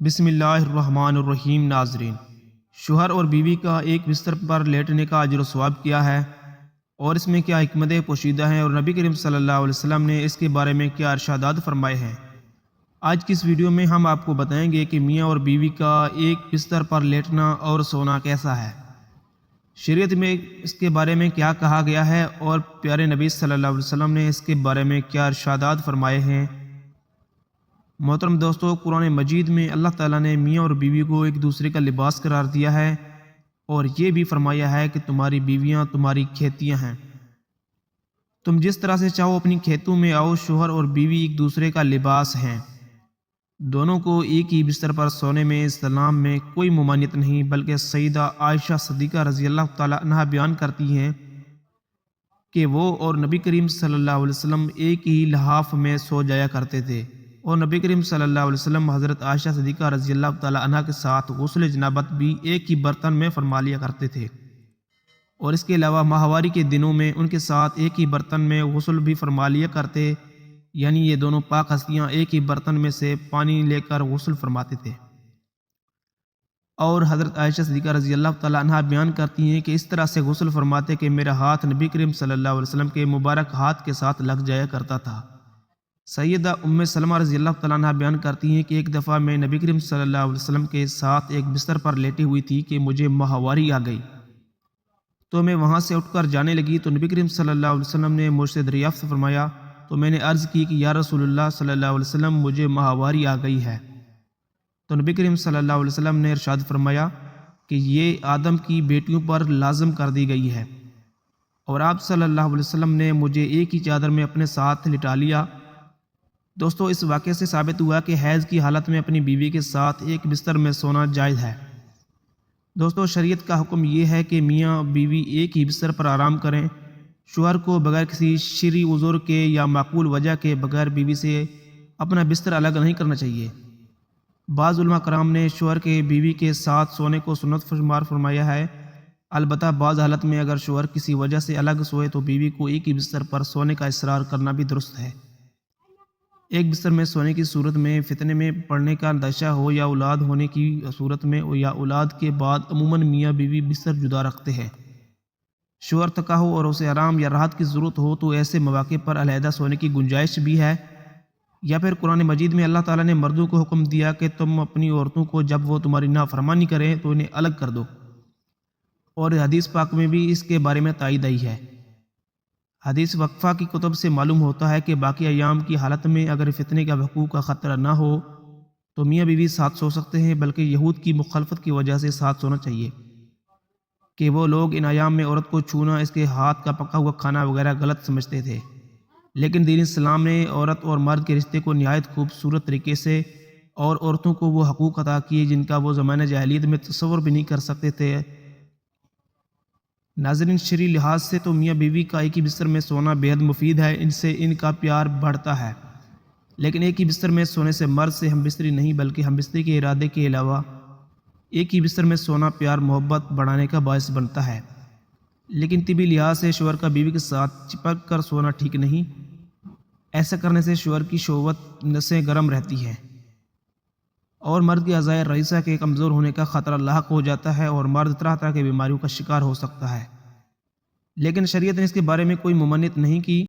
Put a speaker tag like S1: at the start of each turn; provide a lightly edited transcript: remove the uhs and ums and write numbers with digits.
S1: بسم اللہ الرحمن الرحیم۔ ناظرین، شوہر اور بیوی کا ایک بستر پر لیٹنے کا اجر و ثواب کیا ہے اور اس میں کیا حکمت پوشیدہ ہیں، اور نبی کریم صلی اللہ علیہ وسلم نے اس کے بارے میں کیا ارشادات فرمائے ہیں۔ آج کی اس ویڈیو میں ہم آپ کو بتائیں گے کہ میاں اور بیوی کا ایک بستر پر لیٹنا اور سونا کیسا ہے، شریعت میں اس کے بارے میں کیا کہا گیا ہے، اور پیارے نبی صلی اللہ علیہ وسلم نے اس کے بارے میں کیا ارشادات فرمائے ہیں۔ محترم دوستو، قرآن مجید میں اللہ تعالیٰ نے میاں اور بیوی کو ایک دوسرے کا لباس قرار دیا ہے، اور یہ بھی فرمایا ہے کہ تمہاری بیویاں تمہاری کھیتیاں ہیں، تم جس طرح سے چاہو اپنی کھیتوں میں آؤ۔ شوہر اور بیوی ایک دوسرے کا لباس ہیں، دونوں کو ایک ہی بستر پر سونے میں اسلام میں کوئی ممانعت نہیں، بلکہ سیدہ عائشہ صدیقہ رضی اللہ تعالیٰ عنہا بیان کرتی ہیں کہ وہ اور نبی کریم صلی اللہ علیہ وسلم ایک ہی لحاف میں سو جایا کرتے تھے، اور نبی کریم صلی اللہ علیہ وسلم حضرت عائشہ صدیقہ رضی اللہ تعالیٰ عنہا کے ساتھ غسل جنابت بھی ایک ہی برتن میں فرما لیا کرتے تھے، اور اس کے علاوہ ماہواری کے دنوں میں ان کے ساتھ ایک ہی برتن میں غسل بھی فرما لیا کرتے، یعنی یہ دونوں پاک ہستیاں ایک ہی برتن میں سے پانی لے کر غسل فرماتے تھے۔ اور حضرت عائشہ صدیقہ رضی اللہ تعالیٰ عنہا بیان کرتی ہیں کہ اس طرح سے غسل فرماتے کہ میرا ہاتھ نبی کریم صلی اللہ علیہ وسلم کے مبارک ہاتھ کے ساتھ لگ جایا کرتا تھا۔ سیدہ ام سلمہ رضی اللہ تعالیٰ عنہ بیان کرتی ہیں کہ ایک دفعہ میں نبی کریم صلی اللہ علیہ وسلم کے ساتھ ایک بستر پر لیٹی ہوئی تھی کہ مجھے ماہواری آ گئی، تو میں وہاں سے اٹھ کر جانے لگی تو نبی کریم صلی اللہ علیہ وسلم نے مجھ سے دریافت فرمایا، تو میں نے عرض کی کہ یا رسول اللہ صلی اللہ علیہ وسلم مجھے ماہواری آ گئی ہے، تو نبی کریم صلی اللہ علیہ وسلم نے ارشاد فرمایا کہ یہ آدم کی بیٹیوں پر لازم کر دی گئی ہے، اور آپ صلی اللہ علیہ وسلم نے مجھے ایک ہی چادر میں اپنے ساتھ لٹا لیا۔ دوستو، اس واقعے سے ثابت ہوا کہ حیض کی حالت میں اپنی بیوی کے ساتھ ایک بستر میں سونا جائز ہے۔ دوستو، شریعت کا حکم یہ ہے کہ میاں بیوی ایک ہی بستر پر آرام کریں۔ شوہر کو بغیر کسی شرعی عذر کے یا معقول وجہ کے بغیر بیوی سے اپنا بستر الگ نہیں کرنا چاہیے۔ بعض علماء کرام نے شوہر کے بیوی کے ساتھ سونے کو سنت شمار فرمایا ہے، البتہ بعض حالت میں اگر شوہر کسی وجہ سے الگ سوئے تو بیوی کو ایک ہی بستر پر سونے کا اصرار کرنا بھی درست ہے۔ ایک بستر میں سونے کی صورت میں فتنے میں پڑنے کا اندیشہ ہو یا اولاد ہونے کی صورت میں یا اولاد کے بعد عموماً میاں بیوی بستر جدا رکھتے ہیں۔ شوہر تھکا ہو اور اسے آرام یا راحت کی ضرورت ہو تو ایسے مواقع پر علیحدہ سونے کی گنجائش بھی ہے، یا پھر قرآن مجید میں اللہ تعالیٰ نے مردوں کو حکم دیا کہ تم اپنی عورتوں کو جب وہ تمہاری نافرمانی کریں تو انہیں الگ کر دو، اور حدیث پاک میں بھی اس کے بارے میں تائید آئی ہے۔ حدیث وقفہ کی کتب سے معلوم ہوتا ہے کہ باقی ایام کی حالت میں اگر فتنے کا وقوع کا خطرہ نہ ہو تو میاں بیوی ساتھ سو سکتے ہیں، بلکہ یہود کی مخالفت کی وجہ سے ساتھ سونا چاہیے کہ وہ لوگ ان ایام میں عورت کو چھونا، اس کے ہاتھ کا پکا ہوا کھانا وغیرہ غلط سمجھتے تھے، لیکن دین اسلام نے عورت اور مرد کے رشتے کو نہایت خوبصورت طریقے سے اور عورتوں کو وہ حقوق عطا کیے جن کا وہ زمانہ جاہلیت میں تصور بھی نہیں کر سکتے تھے۔ ناظرین، شرعی لحاظ سے تو میاں بیوی کا ایک ہی بستر میں سونا بے حد مفید ہے، ان سے ان کا پیار بڑھتا ہے، لیکن ایک ہی بستر میں سونے سے مرد سے ہم بستری نہیں بلکہ ہم بستری کے ارادے کے علاوہ ایک ہی بستر میں سونا پیار محبت بڑھانے کا باعث بنتا ہے۔ لیکن طبی لحاظ سے شوہر کا بیوی کے ساتھ چپک کر سونا ٹھیک نہیں، ایسا کرنے سے شوہر کی شہوت نسیں گرم رہتی ہیں اور مرد کے اعضائے رئیسہ کے کمزور ہونے کا خطرہ لاحق ہو جاتا ہے، اور مرد طرح طرح کی بیماریوں کا شکار ہو سکتا ہے۔ لیکن شریعت نے اس کے بارے میں کوئی ممانعت نہیں کی۔